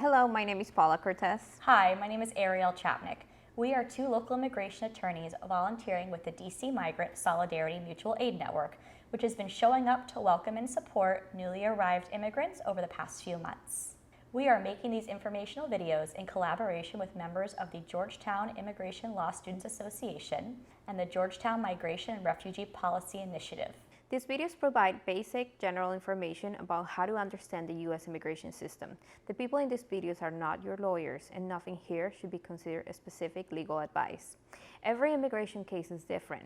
Hello, my name is Paula Cortez. Hi, my name is Ariel Chapnick. We are two local immigration attorneys volunteering with the DC Migrant Solidarity Mutual Aid Network, which has been showing up to welcome and support newly arrived immigrants over the past few months. We are making these informational videos in collaboration with members of the Georgetown Immigration Law Students Association and the Georgetown Migration and Refugee Policy Initiative. These videos provide basic, general information about how to understand the U.S. immigration system. The people in these videos are not your lawyers, and nothing here should be considered a specific legal advice. Every immigration case is different,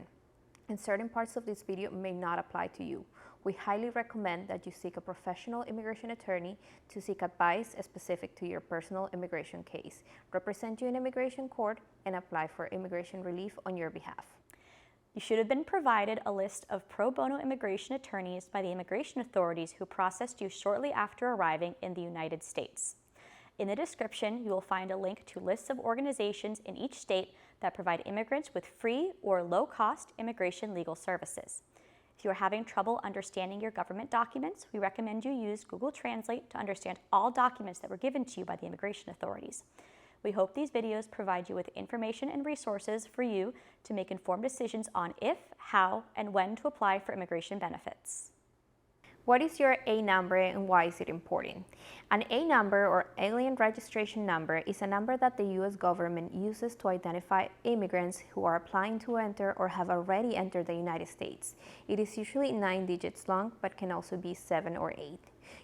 and certain parts of this video may not apply to you. We highly recommend that you seek a professional immigration attorney to seek advice specific to your personal immigration case, represent you in immigration court, and apply for immigration relief on your behalf. You should have been provided a list of pro bono immigration attorneys by the immigration authorities who processed you shortly after arriving in the United States. In the description, you will find a link to lists of organizations in each state that provide immigrants with free or low-cost immigration legal services. If you are having trouble understanding your government documents, we recommend you use Google Translate to understand all documents that were given to you by the immigration authorities. We hope these videos provide you with information and resources for you to make informed decisions on if, how, and when to apply for immigration benefits. What is your A number and why is it important? An A number or alien registration number is a number that the U.S. government uses to identify immigrants who are applying to enter or have already entered the United States. It is usually 9 digits long, but can also be 7 or 8.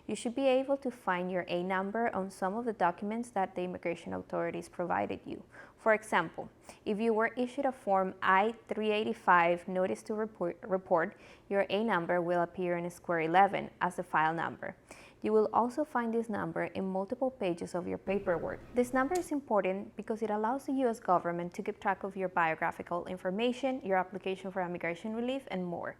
You should be able to find your A number on some of the documents that the immigration authorities provided you. For example, if you were issued a Form I-385 Notice to Report, your A number will appear in Square 11 as the file number. You will also find this number in multiple pages of your paperwork. This number is important because it allows the U.S. government to keep track of your biographical information, your application for immigration relief, and more.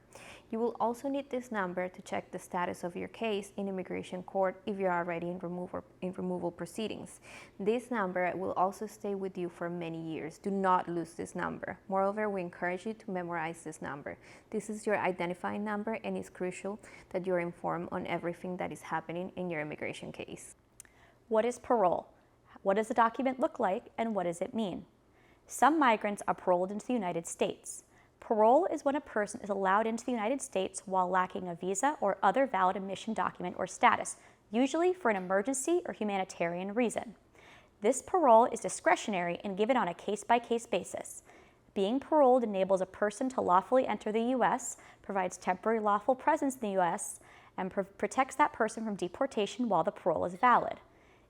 You will also need this number to check the status of your case in immigration court if you're already in removal proceedings. This number will also stay with you for many years. Do not lose this number. Moreover, we encourage you to memorize this number. This is your identifying number, and it's crucial that you're informed on everything that is happening in your immigration case. What is parole? What does the document look like, and what does it mean? Some migrants are paroled into the United States. Parole is when a person is allowed into the United States while lacking a visa or other valid admission document or status, usually for an emergency or humanitarian reason. This parole is discretionary and given on a case-by-case basis. Being paroled enables a person to lawfully enter the U.S., provides temporary lawful presence in the U.S., and protects that person from deportation while the parole is valid.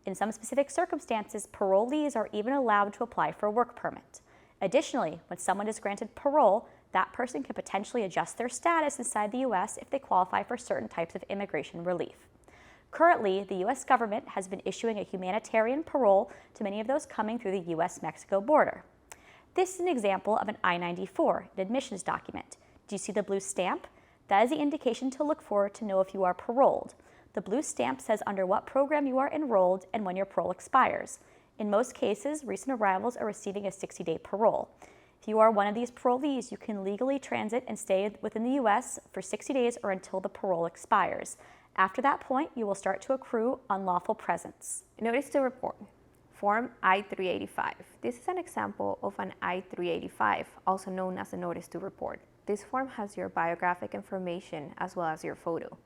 In some specific circumstances, parolees are even allowed to apply for a work permit. Additionally, when someone is granted parole, that person can potentially adjust their status inside the U.S. if they qualify for certain types of immigration relief. Currently, the U.S. government has been issuing a humanitarian parole to many of those coming through the U.S.-Mexico border. This is an example of an I-94, an admissions document. Do you see the blue stamp? That is the indication to look for to know if you are paroled. The blue stamp says under what program you are enrolled and when your parole expires. In most cases, recent arrivals are receiving a 60-day parole. If you are one of these parolees, you can legally transit and stay within the U.S. for 60 days or until the parole expires. After that point, you will start to accrue unlawful presence. Notice to report. Form I-385. This is an example of an I-385, also known as a notice to report. This form has your biographic information as well as your photo.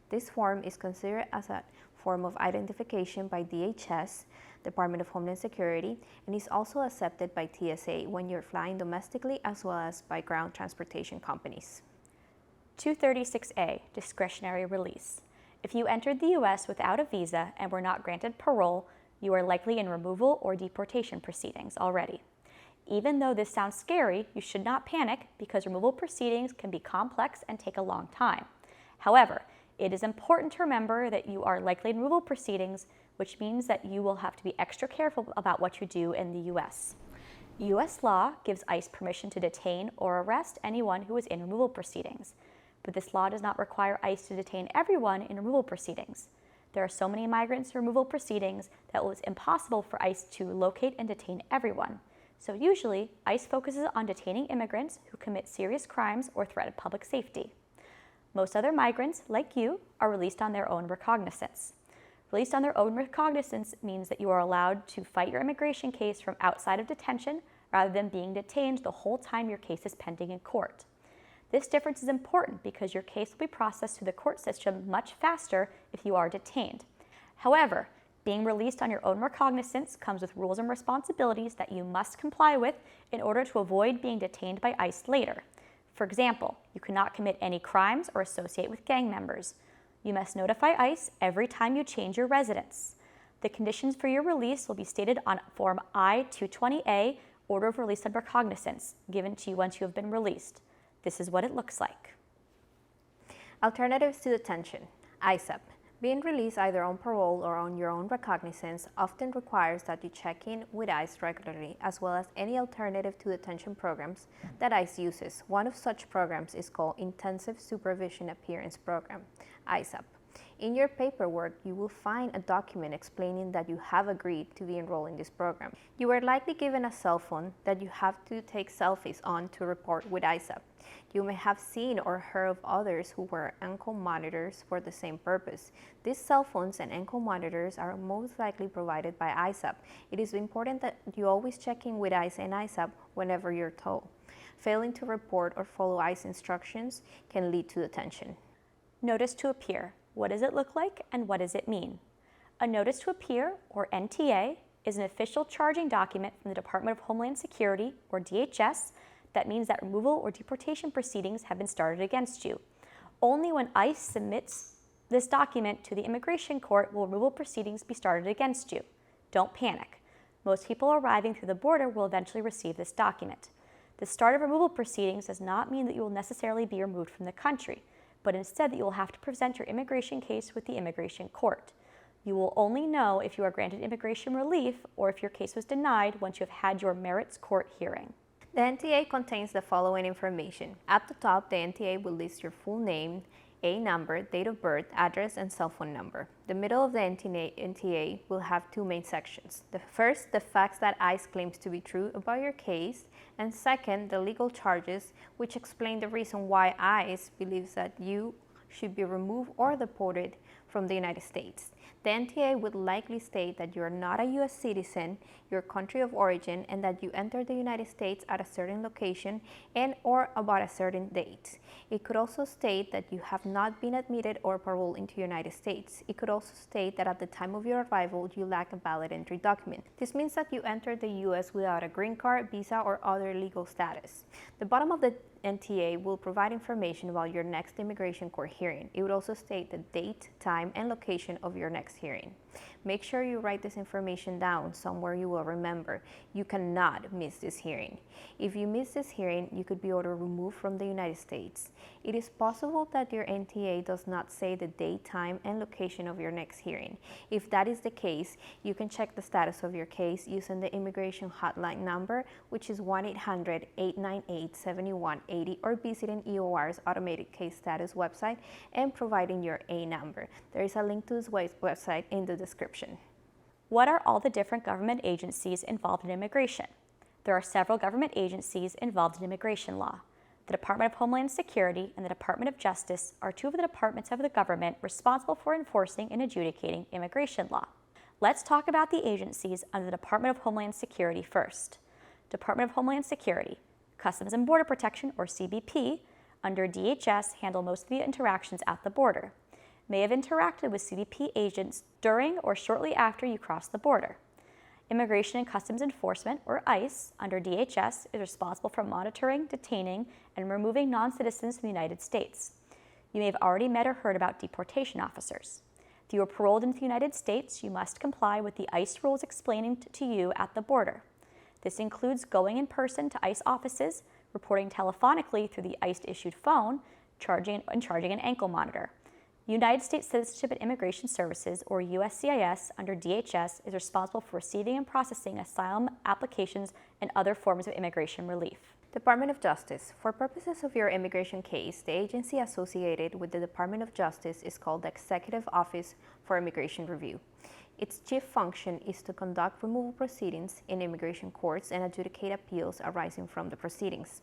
This form is considered as a form of identification by DHS, Department of Homeland Security, and is also accepted by TSA when you're flying domestically as well as by ground transportation companies. 236A, Discretionary Release. If you entered the U.S. without a visa and were not granted parole, you are likely in removal or deportation proceedings already. Even though this sounds scary, you should not panic because removal proceedings can be complex and take a long time. However, it is important to remember that you are likely in removal proceedings, which means that you will have to be extra careful about what you do in the U.S. U.S. law gives ICE permission to detain or arrest anyone who is in removal proceedings, but this law does not require ICE to detain everyone in removal proceedings. There are so many migrants in removal proceedings that it was impossible for ICE to locate and detain everyone. So usually, ICE focuses on detaining immigrants who commit serious crimes or threaten public safety. Most other migrants, like you, are released on their own recognizance. Released on their own recognizance means that you are allowed to fight your immigration case from outside of detention rather than being detained the whole time your case is pending in court. This difference is important because your case will be processed through the court system much faster if you are detained. However, being released on your own recognizance comes with rules and responsibilities that you must comply with in order to avoid being detained by ICE later. For example, you cannot commit any crimes or associate with gang members. You must notify ICE every time you change your residence. The conditions for your release will be stated on Form I-220A, Order of Release on Recognizance, given to you once you have been released. This is what it looks like. Alternatives to detention. ISAP. Being released either on parole or on your own recognizance often requires that you check in with ICE regularly, as well as any alternative to detention programs that ICE uses. One of such programs is called Intensive Supervision Appearance Program, ISAP. In your paperwork, you will find a document explaining that you have agreed to be enrolled in this program. You are likely given a cell phone that you have to take selfies on to report with ISAP. You may have seen or heard of others who wear ankle monitors for the same purpose. These cell phones and ankle monitors are most likely provided by ISAP. It is important that you always check in with ICE and ISAP whenever you're told. Failing to report or follow ICE instructions can lead to detention. Notice to appear. What does it look like and what does it mean? A notice to appear, or NTA, is an official charging document from the Department of Homeland Security, or DHS, that means that removal or deportation proceedings have been started against you. Only when ICE submits this document to the immigration court will removal proceedings be started against you. Don't panic. Most people arriving through the border will eventually receive this document. The start of removal proceedings does not mean that you will necessarily be removed from the country, but instead that you will have to present your immigration case with the immigration court. You will only know if you are granted immigration relief or if your case was denied once you have had your merits court hearing. The NTA contains the following information. At the top, the NTA will list your full name, A number, date of birth, address, and cell phone number. The middle of the NTA will have two main sections. The first, the facts that ICE claims to be true about your case, and second, the legal charges, which explain the reason why ICE believes that you should be removed or deported from the United States. The NTA would likely state that you are not a U.S. citizen, your country of origin, and that you entered the United States at a certain location and or about a certain date. It could also state that you have not been admitted or paroled into the United States. It could also state that at the time of your arrival, you lack a valid entry document. This means that you entered the U.S. without a green card, visa, or other legal status. The bottom of the NTA will provide information about your next immigration court hearing. It would also state the date, time, and location of your next hearing. Make sure you write this information down somewhere you will remember. You cannot miss this hearing. If you miss this hearing, you could be ordered removed from the United States. It is possible that your NTA does not say the date, time, and location of your next hearing. If that is the case, you can check the status of your case using the immigration hotline number, which is 1-800-898-7180, or visiting EOR's automated case status website and providing your A number. There is a link to this website in the description. What are all the different government agencies involved in immigration? There are several government agencies involved in immigration law. The Department of Homeland Security and the Department of Justice are two of the departments of the government responsible for enforcing and adjudicating immigration law. Let's talk about the agencies under the Department of Homeland Security first. Department of Homeland Security, Customs and Border Protection, or CBP, under DHS handle most of the interactions at the border. May have interacted with CBP agents during or shortly after you cross the border. Immigration and Customs Enforcement, or ICE, under DHS is responsible for monitoring, detaining, and removing non-citizens from the United States. You may have already met or heard about deportation officers. If you are paroled into the United States, you must comply with the ICE rules explaining to you at the border. This includes going in person to ICE offices, reporting telephonically through the ICE-issued phone, charging an ankle monitor. United States Citizenship and Immigration Services, or USCIS, under DHS, is responsible for receiving and processing asylum applications and other forms of immigration relief. Department of Justice. For purposes of your immigration case, the agency associated with the Department of Justice is called the Executive Office for Immigration Review. Its chief function is to conduct removal proceedings in immigration courts and adjudicate appeals arising from the proceedings.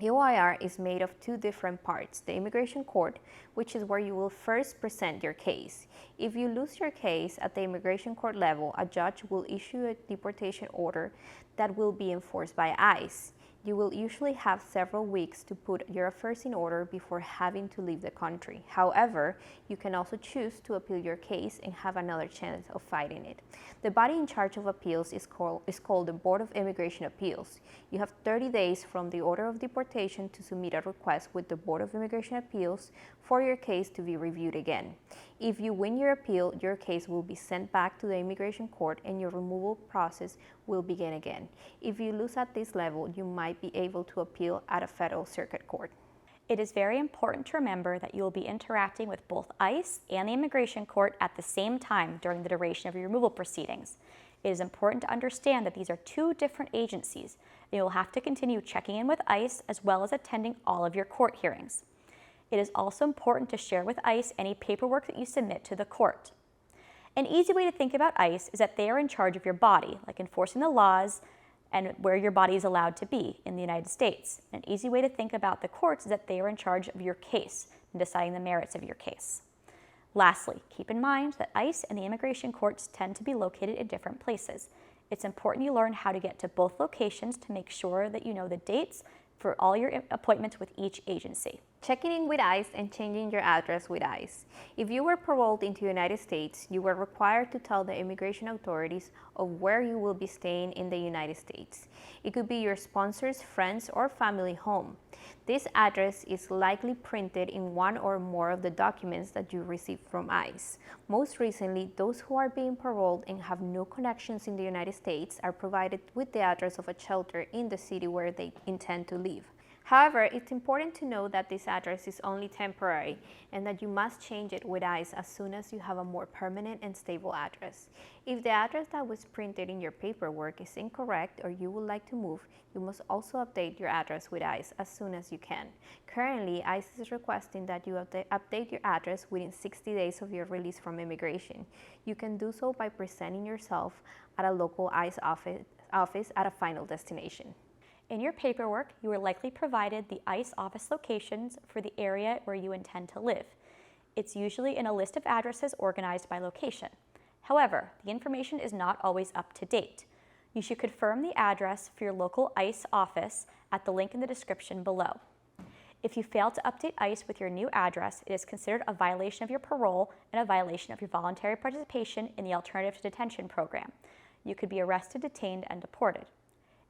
EOIR is made of two different parts: the immigration court, which is where you will first present your case. If you lose your case at the immigration court level, a judge will issue a deportation order that will be enforced by ICE. You will usually have several weeks to put your affairs in order before having to leave the country. However, you can also choose to appeal your case and have another chance of fighting it. The body in charge of appeals is called the Board of Immigration Appeals. You have 30 days from the order of deportation to submit a request with the Board of Immigration Appeals for your case to be reviewed again. If you win your appeal, your case will be sent back to the immigration court and your removal process will begin again. If you lose at this level, you might be able to appeal at a federal circuit court. It is very important to remember that you will be interacting with both ICE and the immigration court at the same time during the duration of your removal proceedings. It is important to understand that these are two different agencies, and you will have to continue checking in with ICE as well as attending all of your court hearings. It is also important to share with ICE any paperwork that you submit to the court. An easy way to think about ICE is that they are in charge of your body, like enforcing the laws and where your body is allowed to be in the United States. An easy way to think about the courts is that they are in charge of your case and deciding the merits of your case. Lastly, keep in mind that ICE and the immigration courts tend to be located in different places. It's important you learn how to get to both locations to make sure that you know the dates for all your appointments with each agency. Checking in with ICE and changing your address with ICE. If you were paroled into the United States, you were required to tell the immigration authorities of where you will be staying in the United States. It could be your sponsor's friends or family home. This address is likely printed in one or more of the documents that you receive from ICE. Most recently, those who are being paroled and have no connections in the United States are provided with the address of a shelter in the city where they intend to live. However, it's important to know that this address is only temporary and that you must change it with ICE as soon as you have a more permanent and stable address. If the address that was printed in your paperwork is incorrect or you would like to move, you must also update your address with ICE as soon as you can. Currently, ICE is requesting that you update your address within 60 days of your release from immigration. You can do so by presenting yourself at a local ICE office at a final destination. In your paperwork, you are likely provided the ICE office locations for the area where you intend to live. It's usually in a list of addresses organized by location. However, the information is not always up to date. You should confirm the address for your local ICE office at the link in the description below. If you fail to update ICE with your new address, it is considered a violation of your parole and a violation of your voluntary participation in the Alternative to Detention program. You could be arrested, detained, and deported.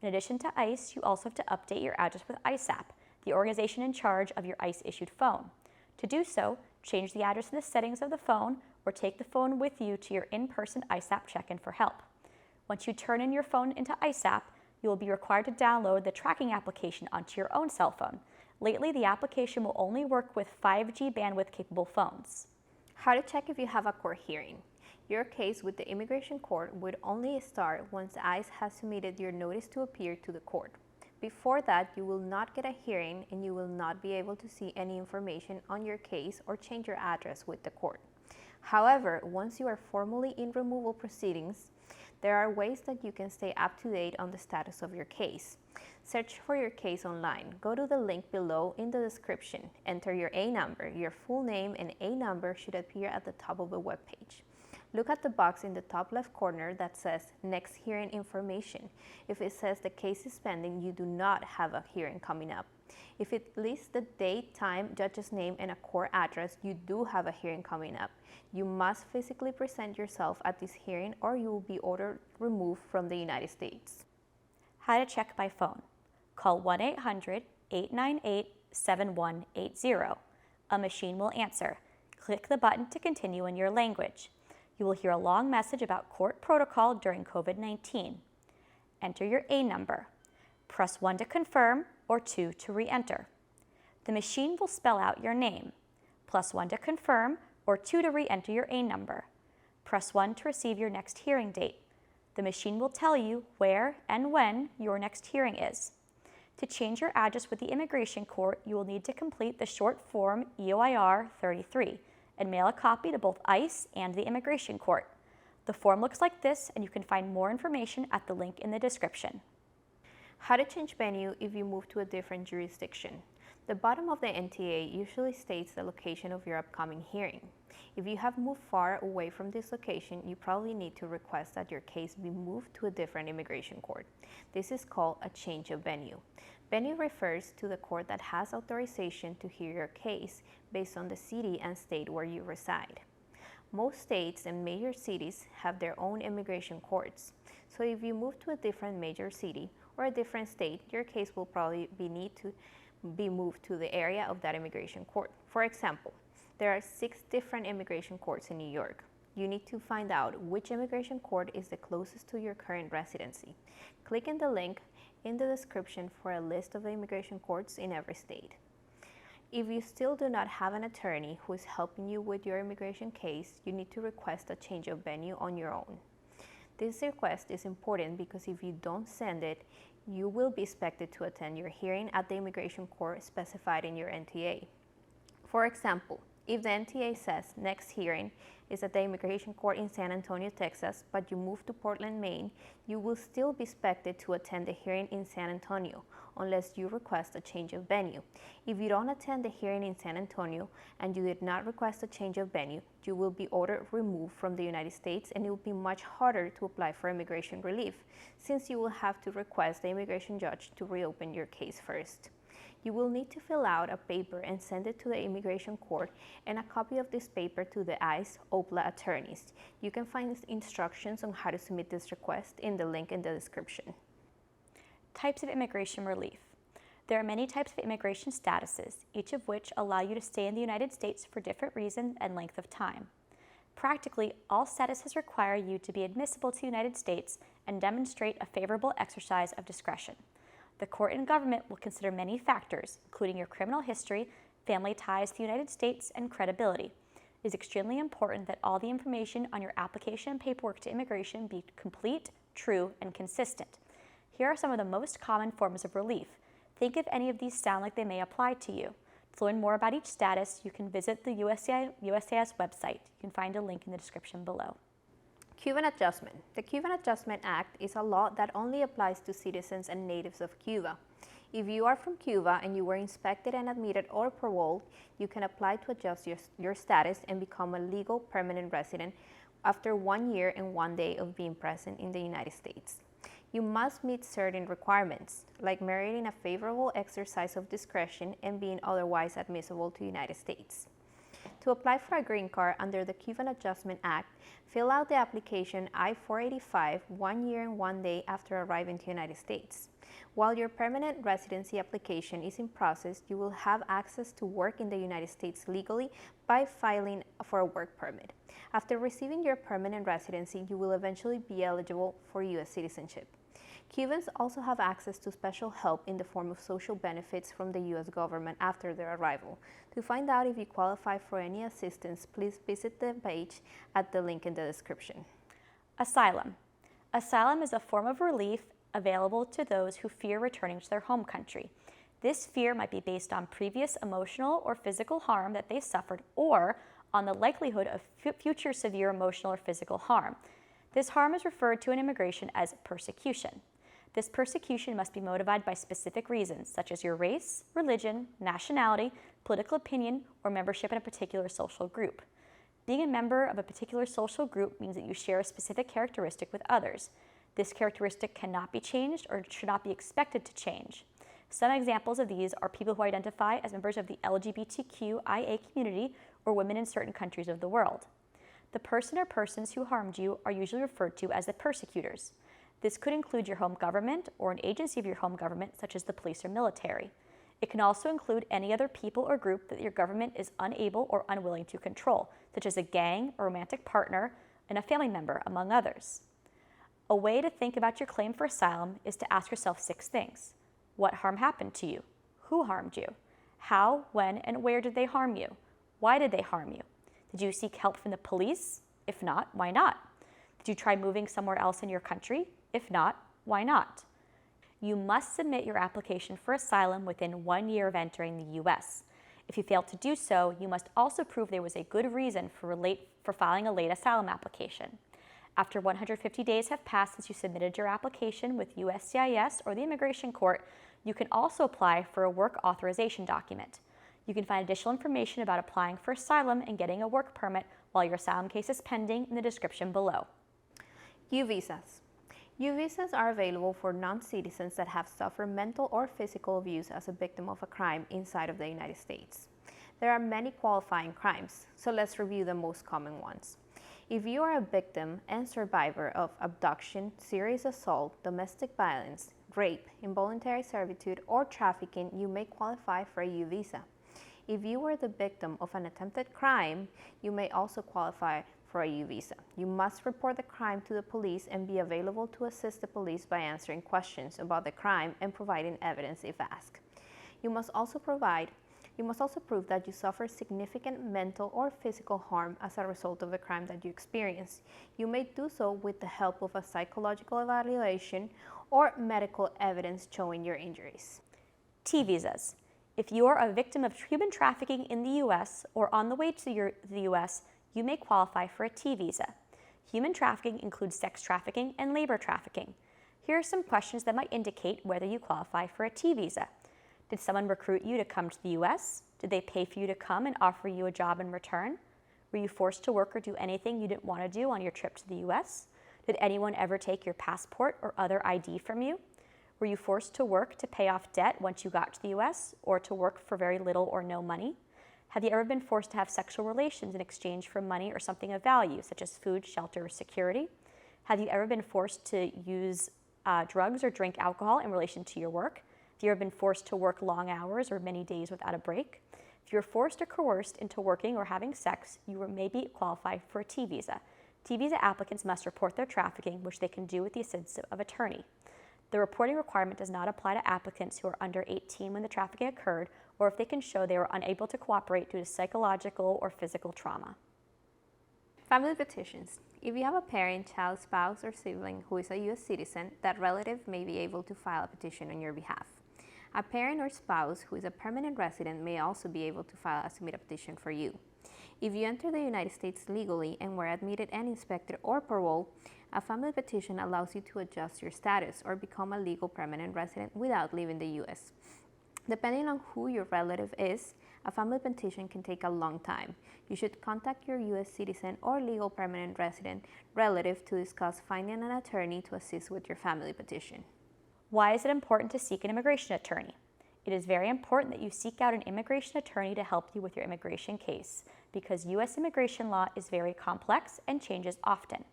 In addition to ICE, you also have to update your address with ISAP, the organization in charge of your ICE-issued phone. To do so, change the address in the settings of the phone or take the phone with you to your in-person ISAP check-in for help. Once you turn in your phone into ISAP, you will be required to download the tracking application onto your own cell phone. Lately, the application will only work with 5G bandwidth-capable phones. How to check if you have a court hearing. Your case with the immigration court would only start once ICE has submitted your notice to appear to the court. Before that, you will not get a hearing and you will not be able to see any information on your case or change your address with the court. However, once you are formally in removal proceedings, there are ways that you can stay up to date on the status of your case. Search for your case online. Go to the link below in the description. Enter your A number. Your full name and A number should appear at the top of the web page. Look at the box in the top left corner that says Next Hearing Information. If it says the case is pending, you do not have a hearing coming up. If it lists the date, time, judge's name, and a court address, you do have a hearing coming up. You must physically present yourself at this hearing or you will be ordered removed from the United States. How to check by phone. Call 1-800-898-7180. A machine will answer. Click the button to continue in your language. You will hear a long message about court protocol during COVID-19. Enter your A number. Press 1 to confirm or 2 to re-enter. The machine will spell out your name. Plus 1 to confirm or 2 to re-enter your A number. Press 1 to receive your next hearing date. The machine will tell you where and when your next hearing is. To change your address with the immigration court, you will need to complete the short form EOIR 33 and mail a copy to both ICE and the immigration court. The form looks like this, and you can find more information at the link in the description. How to change venue if you move to a different jurisdiction. The bottom of the NTA usually states the location of your upcoming hearing. If you have moved far away from this location, you probably need to request that your case be moved to a different immigration court. This is called a change of venue. Venue refers to the court that has authorization to hear your case based on the city and state where you reside. Most states and major cities have their own immigration courts. So if you move to a different major city or a different state, your case will probably need to be moved to the area of that immigration court. For example, there are 6 different immigration courts in New York. You need to find out which immigration court is the closest to your current residency. Click in the link in the description for a list of the immigration courts in every state. If you still do not have an attorney who is helping you with your immigration case, you need to request a change of venue on your own. This request is important because if you don't send it, you will be expected to attend your hearing at the immigration court specified in your NTA. For example, if the NTA says next hearing is at the immigration court in San Antonio, Texas, but you move to Portland, Maine, you will still be expected to attend the hearing in San Antonio unless you request a change of venue. If you don't attend the hearing in San Antonio and you did not request a change of venue, you will be ordered removed from the United States, and it will be much harder to apply for immigration relief since you will have to request the immigration judge to reopen your case first. You will need to fill out a paper and send it to the immigration court and a copy of this paper to the ICE OPLA attorneys. You can find instructions on how to submit this request in the link in the description. Types of immigration relief. There are many types of immigration statuses, each of which allow you to stay in the United States for different reasons and length of time. Practically, all statuses require you to be admissible to the United States and demonstrate a favorable exercise of discretion. The court and government will consider many factors, including your criminal history, family ties to the United States, and credibility. It is extremely important that all the information on your application and paperwork to immigration be complete, true, and consistent. Here are some of the most common forms of relief. Think if any of these sound like they may apply to you. To learn more about each status, you can visit the USCIS website. You can find a link in the description below. Cuban Adjustment. The Cuban Adjustment Act is a law that only applies to citizens and natives of Cuba. If you are from Cuba and you were inspected and admitted or paroled, you can apply to adjust your status and become a legal permanent resident after 1 year and 1 day of being present in the United States. You must meet certain requirements, like meriting a favorable exercise of discretion and being otherwise admissible to the United States. To apply for a green card under the Cuban Adjustment Act, fill out the application I-485 1 year and 1 day after arriving to the United States. While your permanent residency application is in process, you will have access to work in the United States legally by filing for a work permit. After receiving your permanent residency, you will eventually be eligible for U.S. citizenship. Cubans also have access to special help in the form of social benefits from the U.S. government after their arrival. To find out if you qualify for any assistance, please visit the page at the link in the description. Asylum. Asylum is a form of relief available to those who fear returning to their home country. This fear might be based on previous emotional or physical harm that they suffered, or on the likelihood of future severe emotional or physical harm. This harm is referred to in immigration as persecution. This persecution must be motivated by specific reasons, such as your race, religion, nationality, political opinion, or membership in a particular social group. Being a member of a particular social group means that you share a specific characteristic with others. This characteristic cannot be changed or should not be expected to change. Some examples of these are people who identify as members of the LGBTQIA community or women in certain countries of the world. The person or persons who harmed you are usually referred to as the persecutors. This could include your home government or an agency of your home government, such as the police or military. It can also include any other people or group that your government is unable or unwilling to control, such as a gang, a romantic partner, and a family member, among others. A way to think about your claim for asylum is to ask yourself 6 things. What harm happened to you? Who harmed you? How, when, and where did they harm you? Why did they harm you? Did you seek help from the police? If not, why not? Did you try moving somewhere else in your country? If not, why not? You must submit your application for asylum within 1 year of entering the U.S. If you fail to do so, you must also prove there was a good reason for filing a late asylum application. After 150 days have passed since you submitted your application with USCIS or the Immigration Court, you can also apply for a work authorization document. You can find additional information about applying for asylum and getting a work permit while your asylum case is pending in the description below. U-Visas. U-Visas are available for non-citizens that have suffered mental or physical abuse as a victim of a crime inside of the United States. There are many qualifying crimes, so let's review the most common ones. If you are a victim and survivor of abduction, serious assault, domestic violence, rape, involuntary servitude, or trafficking, you may qualify for a U-Visa. If you were the victim of an attempted crime, you may also qualify for a U-Visa. You must report the crime to the police and be available to assist the police by answering questions about the crime and providing evidence if asked. You must also prove that you suffer significant mental or physical harm as a result of the crime that you experienced. You may do so with the help of a psychological evaluation or medical evidence showing your injuries. T-Visas. If you are a victim of human trafficking in the U.S. or on the way to the U.S., you may qualify for a T-Visa. Human trafficking includes sex trafficking and labor trafficking. Here are some questions that might indicate whether you qualify for a T-Visa. Did someone recruit you to come to the U.S.? Did they pay for you to come and offer you a job in return? Were you forced to work or do anything you didn't want to do on your trip to the U.S.? Did anyone ever take your passport or other ID from you? Were you forced to work to pay off debt once you got to the U.S. or to work for very little or no money? Have you ever been forced to have sexual relations in exchange for money or something of value, such as food, shelter, or security? Have you ever been forced to use drugs or drink alcohol in relation to your work? Have you ever been forced to work long hours or many days without a break? If you're forced or coerced into working or having sex, you may be qualified for a T-Visa. T-Visa applicants must report their trafficking, which they can do with the assistance of an attorney. The reporting requirement does not apply to applicants who are under 18 when the trafficking occurred, or if they can show they were unable to cooperate due to psychological or physical trauma. Family petitions. If you have a parent, child, spouse, or sibling who is a U.S. citizen, that relative may be able to file a petition on your behalf. A parent or spouse who is a permanent resident may also be able to file a submit a petition for you. If you enter the United States legally and were admitted and inspected or paroled, a family petition allows you to adjust your status or become a legal permanent resident without leaving the U.S. Depending on who your relative is, a family petition can take a long time. You should contact your U.S. citizen or legal permanent resident relative to discuss finding an attorney to assist with your family petition. Why is it important to seek an immigration attorney? It is very important that you seek out an immigration attorney to help you with your immigration case because U.S. immigration law is very complex and changes often.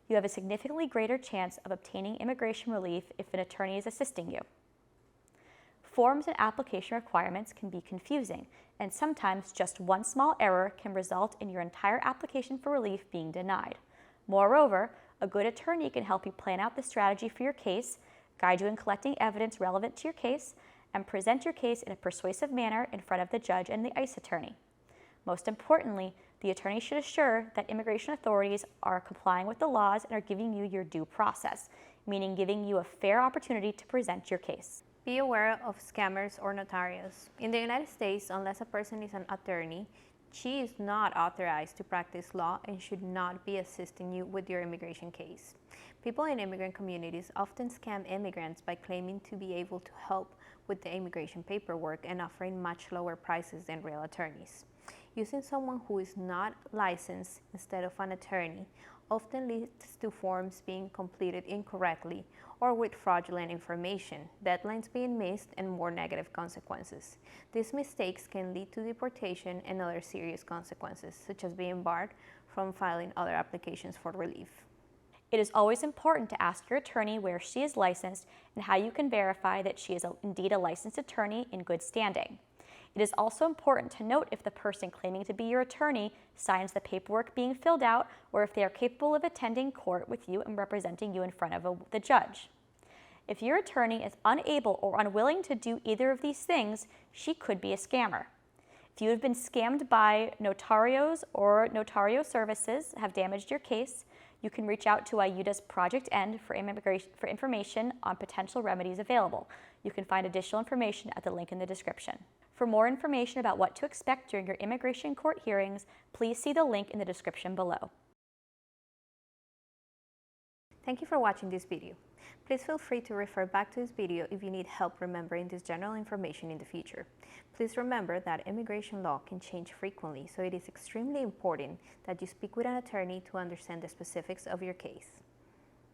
You have a significantly greater chance of obtaining immigration relief if an attorney is assisting you. Forms and application requirements can be confusing, and sometimes just one small error can result in your entire application for relief being denied. Moreover, a good attorney can help you plan out the strategy for your case, guide you in collecting evidence relevant to your case, and present your case in a persuasive manner in front of the judge and the ICE attorney. Most importantly, the attorney should assure that immigration authorities are complying with the laws and are giving you your due process, meaning giving you a fair opportunity to present your case. Be aware of scammers or notarios. In the United States, unless a person is an attorney, she is not authorized to practice law and should not be assisting you with your immigration case. People in immigrant communities often scam immigrants by claiming to be able to help with the immigration paperwork and offering much lower prices than real attorneys. Using someone who is not licensed instead of an attorney often leads to forms being completed incorrectly or with fraudulent information, deadlines being missed, and more negative consequences. These mistakes can lead to deportation and other serious consequences, such as being barred from filing other applications for relief. It is always important to ask your attorney where she is licensed and how you can verify that she is indeed a licensed attorney in good standing. It is also important to note if the person claiming to be your attorney signs the paperwork being filled out or if they are capable of attending court with you and representing you in front of the judge. If your attorney is unable or unwilling to do either of these things, she could be a scammer. If you have been scammed by Notarios or Notario services have damaged your case, you can reach out to IUDA's Project End for information on potential remedies available. You can find additional information at the link in the description. For more information about what to expect during your immigration court hearings, please see the link in the description below. Thank you for watching this video. Please feel free to refer back to this video if you need help remembering this general information in the future. Please remember that immigration law can change frequently, so it is extremely important that you speak with an attorney to understand the specifics of your case.